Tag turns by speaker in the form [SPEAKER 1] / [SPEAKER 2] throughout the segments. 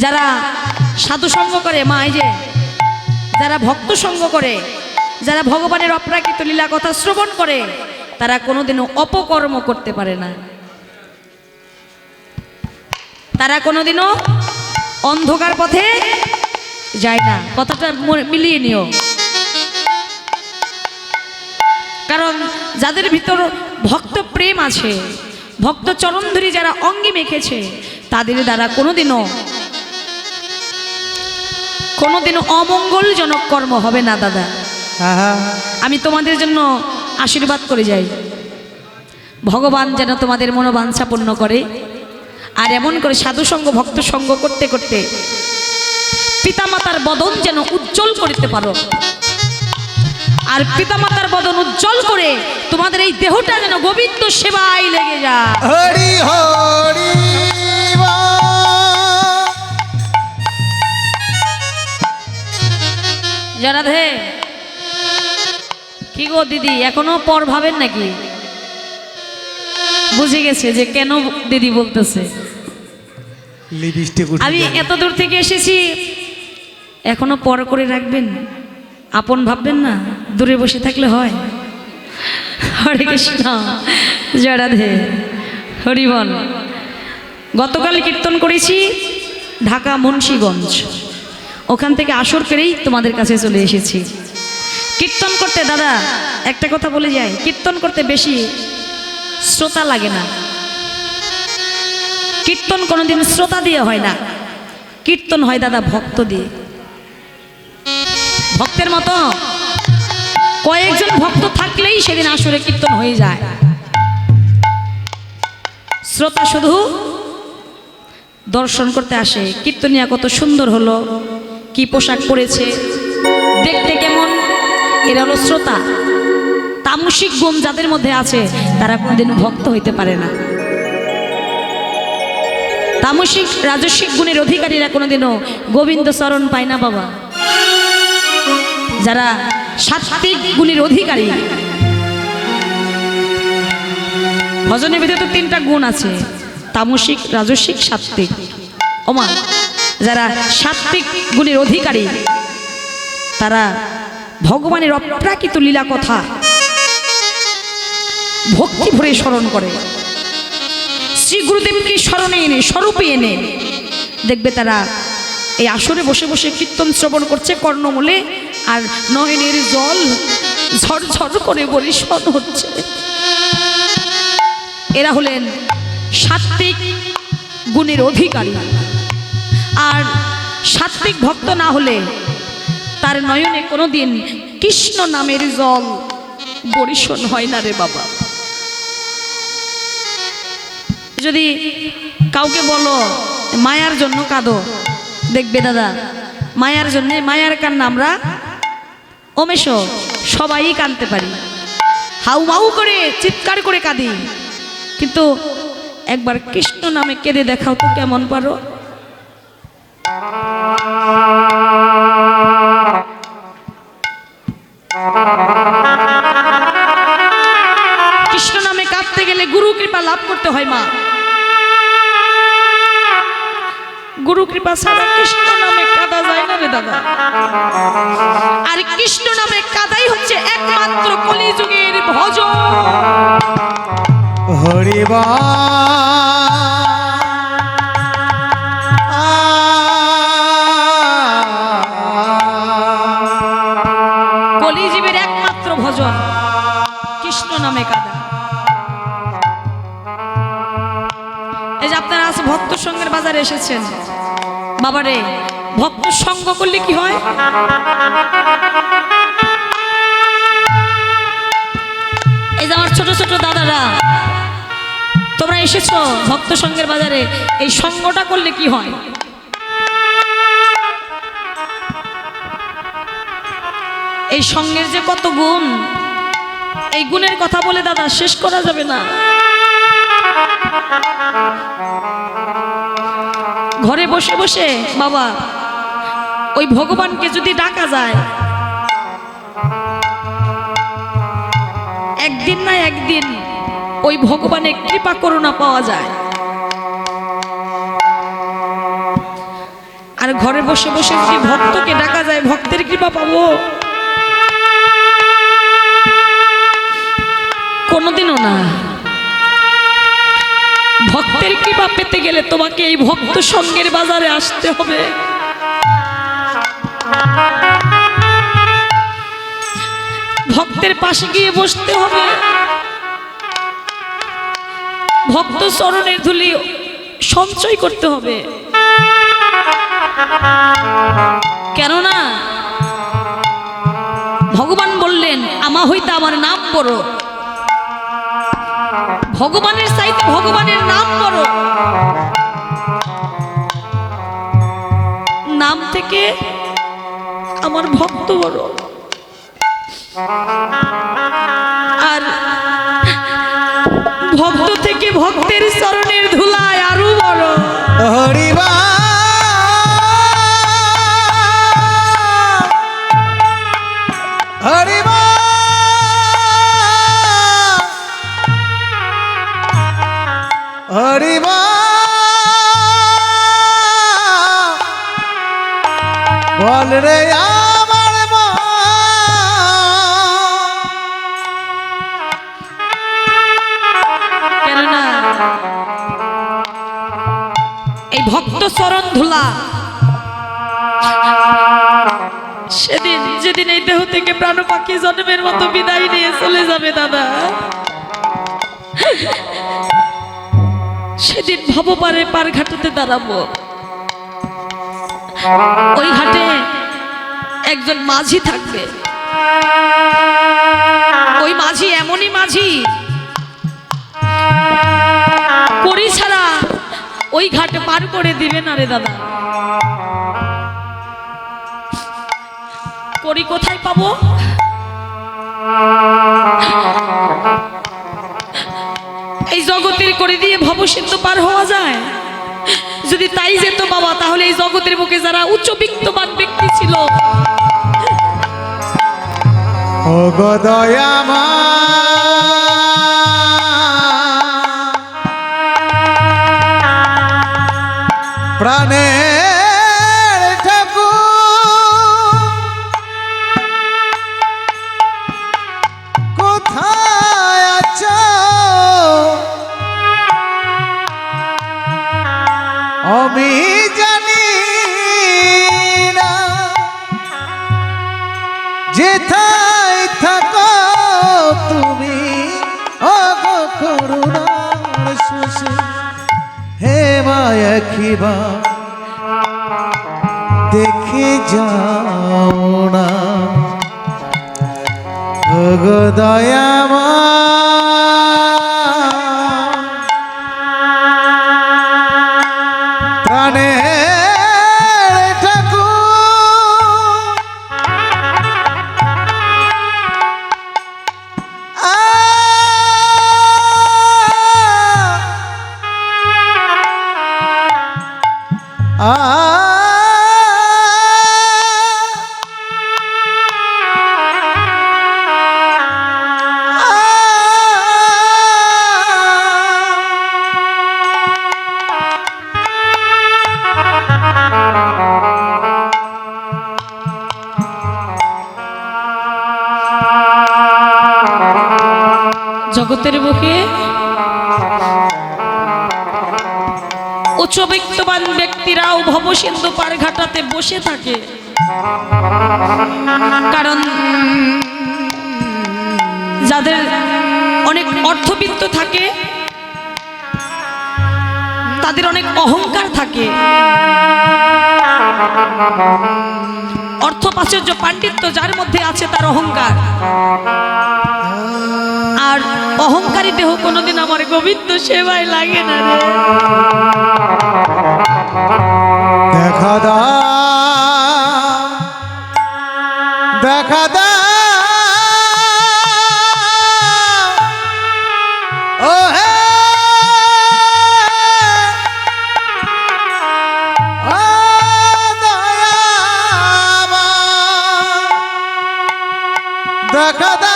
[SPEAKER 1] যারা সাধু সঙ্গ করে মা, এই যে যারা ভক্ত সঙ্গ করে, যারা ভগবানের অপ্রাকৃত লীলা কথা শ্রবণ করে, তারা কোনোদিনও অপকর্ম করতে পারে না, তারা কোনোদিনও অন্ধকার পথে যায় না। কথাটা মিলিয়ে নিও। কারণ যাদের ভিতর ভক্ত প্রেম আছে, ভক্ত চরণ ধরি যারা অঙ্গি মেখেছে, তাদের দ্বারা কোনোদিনও অমঙ্গলজনক কর্ম হবে না দাদা। আমি তোমাদের জন্য আশীর্বাদ করে যাই, ভগবান যেন তোমাদের মনোবাঞ্ছা পূর্ণ করে। আর এমন করে সাধু সঙ্গ ভক্ত সঙ্গ করতে করতে পিতামাতার বদন যেন উজ্জ্বল করতে পারো। আর পিতামাতার বদন উজ্জ্বল করে তোমাদের এই দেহটা যেন গোবিন্দ সেবায় লেগে যায়।
[SPEAKER 2] হরি হরি
[SPEAKER 1] রাধে। কি গো দিদি, এখনো পর ভাবেন নাকি? বুঝে গেছে যে কেন দিদি বলতেছে। আমি এত দূর থেকে এসেছি, এখনো পর করে রাখবেন, আপন ভাববেন না, দূরে বসে থাকলে হয়। হরে কৃষ্ণ, জয় রাধে, হরি বল। গতকাল কীর্তন করেছি ঢাকা মুন্সিগঞ্জ, ওখান থেকে আসর করেই তোমাদের কাছে চলে এসেছি। কীর্তন করতে দাদা একটা কথা বলে যাই, কীর্তন করতে বেশি শ্রোতা লাগে না, কীর্তন কোনোদিন শ্রোতা দিয়ে হয় না, কীর্তন হয় দাদা ভক্ত দিয়ে। ভক্তের মতো কয়েকজন ভক্ত থাকলেই সেদিন আসরে কীর্তন হয়ে যায়। শ্রোতা শুধু দর্শন করতে আসে, কীর্তনিয়া কত সুন্দর হলো, কি পোশাক পরেছে, দেখতে কেমন, এরা হলো শ্রোতা। তামসিক গুণ যাদের মধ্যে আছে তারা কোনোদিন ভক্ত হইতে পারে না। তামসিক রাজস্বিক গুণের অধিকারীরা কোনোদিনও গোবিন্দ চরণ পায় না বাবা। যারা সাত্ত্বিক গুণের অধিকারী, ভজনের ভিতরে তো 3টা গুণ আছে, তামসিক রাজস্বিক সাত্ত্বিক। ওমা, যারা সাত্ত্বিক গুণের অধিকারী তারা ভগবানের অপ্রাকৃত লীলা কথা ভক্তি ভরে স্মরণ করে, শ্রী গুরুদেবকে স্মরণে এনে স্বরূপে এনে দেখবে তারা এই আসরে বসে বসে কীর্তন শ্রবণ করছে কর্ণমূলে, আর নয়নের জল ঝরঝর করে বরিশন হচ্ছে। এরা হলেন সাত্ত্বিক গুণের অধিকারী। আর সাত্ত্বিক ভক্ত না হলে তার নয়নে কোনোদিন কৃষ্ণ নামের জল বরিশন হয় না রে বাবা। যদি কাউকে বলো মায়ার জন্য কাঁদো, দেখবে দাদা মায়ার জন্য, মায়ার কান্না আমরা ওমেশো সবাই কাঁদতে পারি, হাউ মাউ করে চিৎকার করে কাঁদি, কিন্তু একবার কৃষ্ণ নামে কেঁদে দেখাও তো কেমন পারো। কৃষ্ণ নামে কাঁদতে গেলে গুরু কৃপা লাভ করতে হয় মা। গুরু কৃপা ছাড়া কৃষ্ণ নামে কাঁদা যায় না রে দাদা। আর কৃষ্ণ নামে কাঁদাই হচ্ছে একমাত্র কলিযুগের ভজন।
[SPEAKER 2] হরি
[SPEAKER 1] কলিজীবের একমাত্র ভজন কৃষ্ণ নামে কাঁদা। এই যে আপনারা আজ ভক্ত সঙ্গের বাজারে এসেছেন, বাবারে ভক্ত সঙ্গ করলে কি হয়? এই যে আমার ছোট ছোট দাদারা, তোমরা এসেছো ভক্ত সঙ্গের বাজারে, এই সঙ্গটা করলে কি হয়? এই সঙ্গের যে কত গুণ, এই গুণের কথা বলে দাদা শেষ করা যাবে না। ঘরে বসে বসে বাবা ওই ভগবানকে যদি ডাকা যায়, একদিন না একদিন ওই ভগবানের কৃপা করুণা পাওয়া যায়। আর ঘরে বসে বসে যদি ভক্তকে ডাকা যায় ভক্তের কৃপা পাবো? কোনোদিনও না। ভক্তের কৃপা পেতে গেলে তোমাকে এই ভক্ত সঙ্গের বাজারে আসতে হবে। ভক্তের পাশে গিয়ে বসতে হবে, ভক্ত চরণের ধুলি সঞ্চয় করতে হবে। কেননা ভগবান বললেন, আমা হইতে আমার নাম বড়। ভগবানের চাইতে ভগবানের নাম বড়। নাম থেকে আমার ভক্ত বড়। আর ভক্ত থেকে ভক্তের চরণের ধুলায় আরো বড়।
[SPEAKER 2] হরিবা হরিবা হরিবা বল রে আমার মা।
[SPEAKER 1] কেননা এই ভক্ত চরণ ধুলা সেদিন যেদিন এই দেহ থেকে প্রাণ পাখি জন্মের মতো বিদায় নিয়ে চলে যাবে দাদা, সেদিন ভবপারে পার ঘাটাতে দাঁড়াবো। ওই ঘাটে একজন মাঝি থাকবে। ওই মাঝি এমনই মাঝি, করি ছাড়া ওই ঘাটে পার করে দিবে না রে দাদা। করি কোথায় পাবো? এই জগতের করি দিয়ে ভবসিন্ধু পার হওয়া যায়? যদি তাই যেত বাবা, তাহলে এই জগতের বুকে যারা উচ্চবিত্তবান ব্যক্তি ছিল,
[SPEAKER 2] ও গো দয়ামা প্রাণের ঠাকুর কোথায় আছো? আমি জানি না, যেথায় থাকো তুমি অগো করুণার শোষে, হে মায়া খিবা দেখে যাও না। ওগো দয়ামা প্রাণের ঠাকুর
[SPEAKER 1] জগতের বুকে উচ্চবিত্তবান ব্যক্তিরাও ভবসিন্ধু পার ঘাটাতে বসে থাকে। কারণ যাদের অনেক অর্থবিত্ত থাকে তাদের অনেক অহংকার থাকে। অর্থ প্রাচুর্য পাণ্ডিত্য যার মধ্যে আছে তার অহংকার। আর অহংকারী দেহ কোনোদিন আমার গোবিন্দ সেবায় লাগে না রে।
[SPEAKER 2] দেখা দা দেখা দা ও হে ও দয়ামা দেখা দা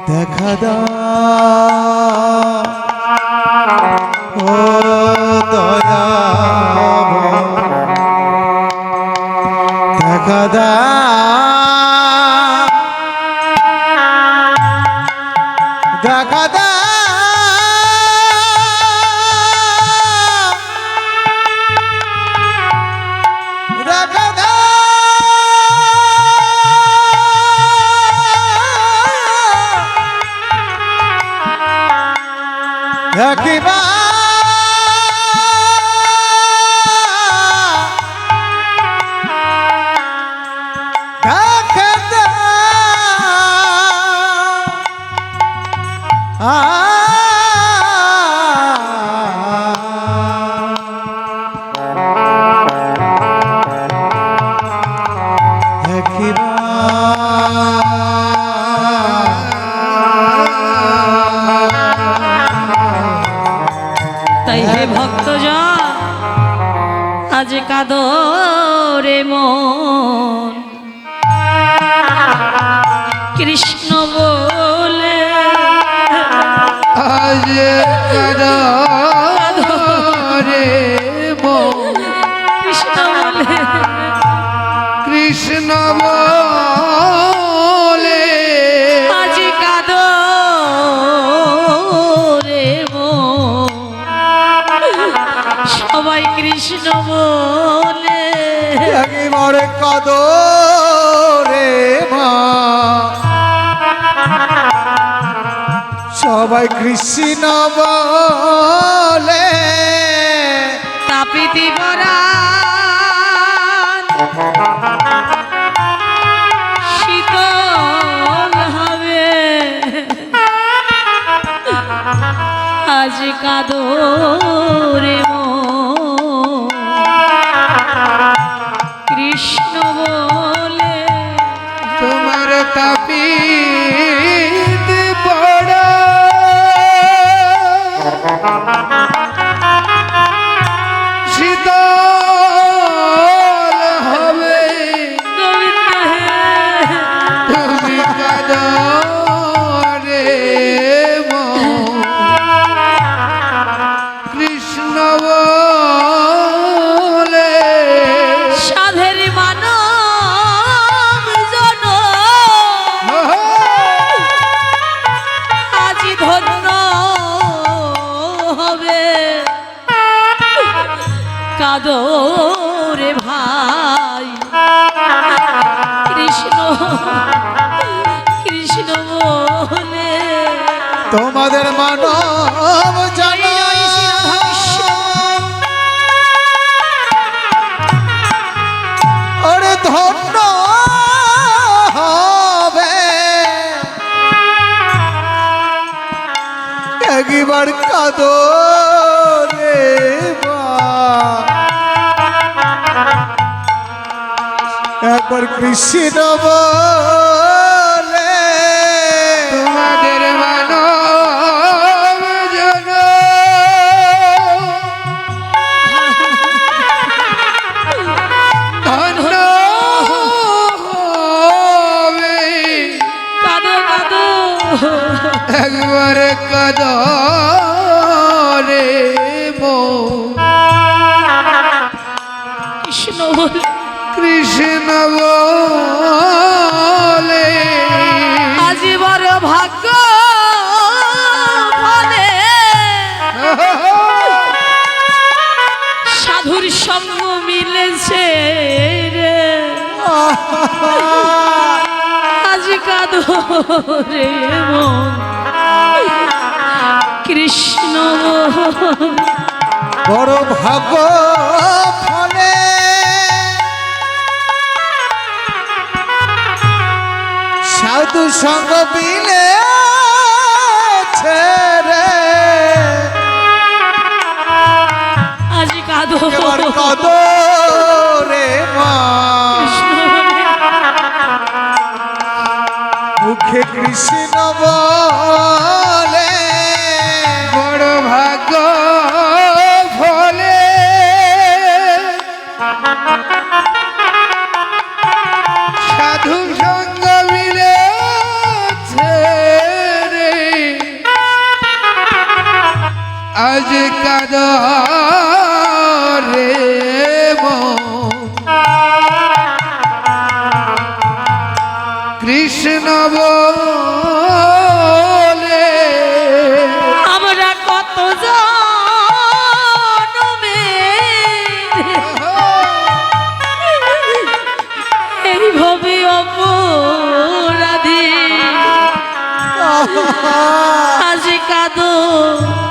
[SPEAKER 2] দেখা দা দেখা দাও দেখা দাও দেখা দাও একবার দেখা
[SPEAKER 1] তাই হে ভক্তজন আজ কাঁদো রে মন কৃষ্ণ বলে
[SPEAKER 2] আজ কাঁদো রে মন
[SPEAKER 1] কৃষ্ণ বলে
[SPEAKER 2] কৃষ্ণ বলে
[SPEAKER 1] আজ কাঁদো রে মন সবাই কৃষ্ণ বলে
[SPEAKER 2] একবার কাঁদো রে মা সবাই কৃষ্ণ বলে
[SPEAKER 1] তাপিতি পরাণ শীতল হবে আজ কাঁদো রে মন কৃষ্ণ বলে
[SPEAKER 2] তোমার তাপিত পড়া শীতল হবে
[SPEAKER 1] গোবিন্দ হে
[SPEAKER 2] তুমি কাঁদো রে মন কৃষ্ণ বলে
[SPEAKER 1] সাধের মানব জন আজি ধন্য হবে কাঁদো রে ভাই কৃষ্ণ কৃষ্ণ বলে
[SPEAKER 2] তোমাদের মানব
[SPEAKER 1] জয় জয় শ্রী রাধা কৃষ্ণ।
[SPEAKER 2] ওরে ধন্য হবে একবার কাঁদো রে মা একবার কৃষ্ণ বলে তোমাদের মানব জন ধন্য হবে
[SPEAKER 1] কাঁদো কাঁদো
[SPEAKER 2] একবার কাঁদো রে মন
[SPEAKER 1] কৃষ্ণ বলে
[SPEAKER 2] কৃষ্ণ বলে
[SPEAKER 1] আজ বড় ভাগ্য ফলে সাধুর সঙ্গ মিলেছে রে আজ কাঁদো রে মন কৃষ্ণ বলে
[SPEAKER 2] বড় ভাগ্য ফলে সাধু সঙ্গ মিলে রে
[SPEAKER 1] আজ কাঁদো
[SPEAKER 2] এবার কাঁদো রে মা
[SPEAKER 1] কৃষ্ণ বলে
[SPEAKER 2] মুখে কৃষ্ণ বলে বড় ভাগ্য ফলে সাধু সঙ্গ মিলে রে আজ কাঁদো রে মন কৃষ্ণ বলে
[SPEAKER 1] আমরা কত জনমে এইভাবে অপরাধী আজ কাঁদো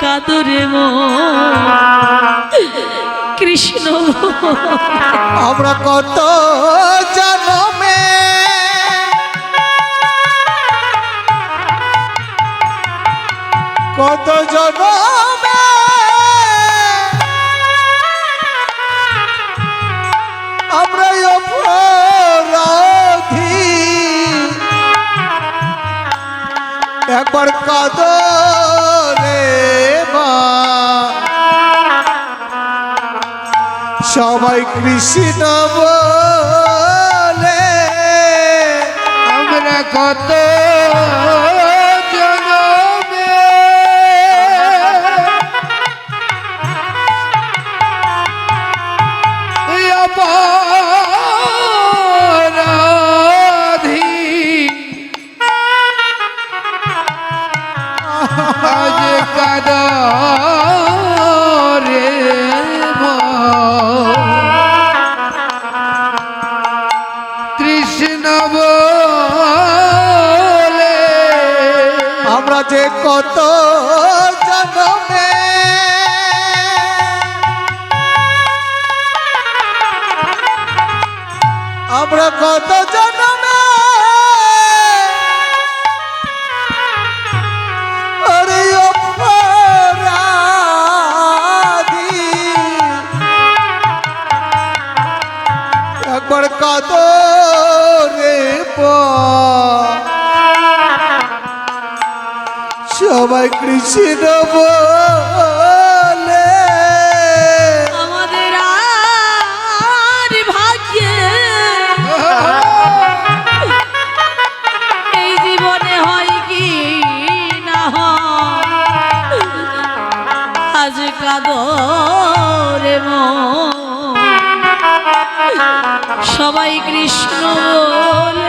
[SPEAKER 1] কাঁদো রে মন কৃষ্ণ
[SPEAKER 3] আমরা কত জনমে কত জনমে আমরা অপরাধী একবার কাঁদো রে মা সবাই কৃষ্ণ বলে
[SPEAKER 2] আমরা কত জনমে অপরাধী আজ কাঁদো রে মন কৃষ্ণ বলে
[SPEAKER 3] আমরা যে কত জনমে আমরা কত জনমে আরে অপরাধী একবার কাঁদো রে সবাই কৃষ্ণ বলে
[SPEAKER 1] আমাদের আর ভাগ্যে এই জীবনে হয় কি না হয় আজ কাঁদো রে মন সবাই কৃষ্ণ বলে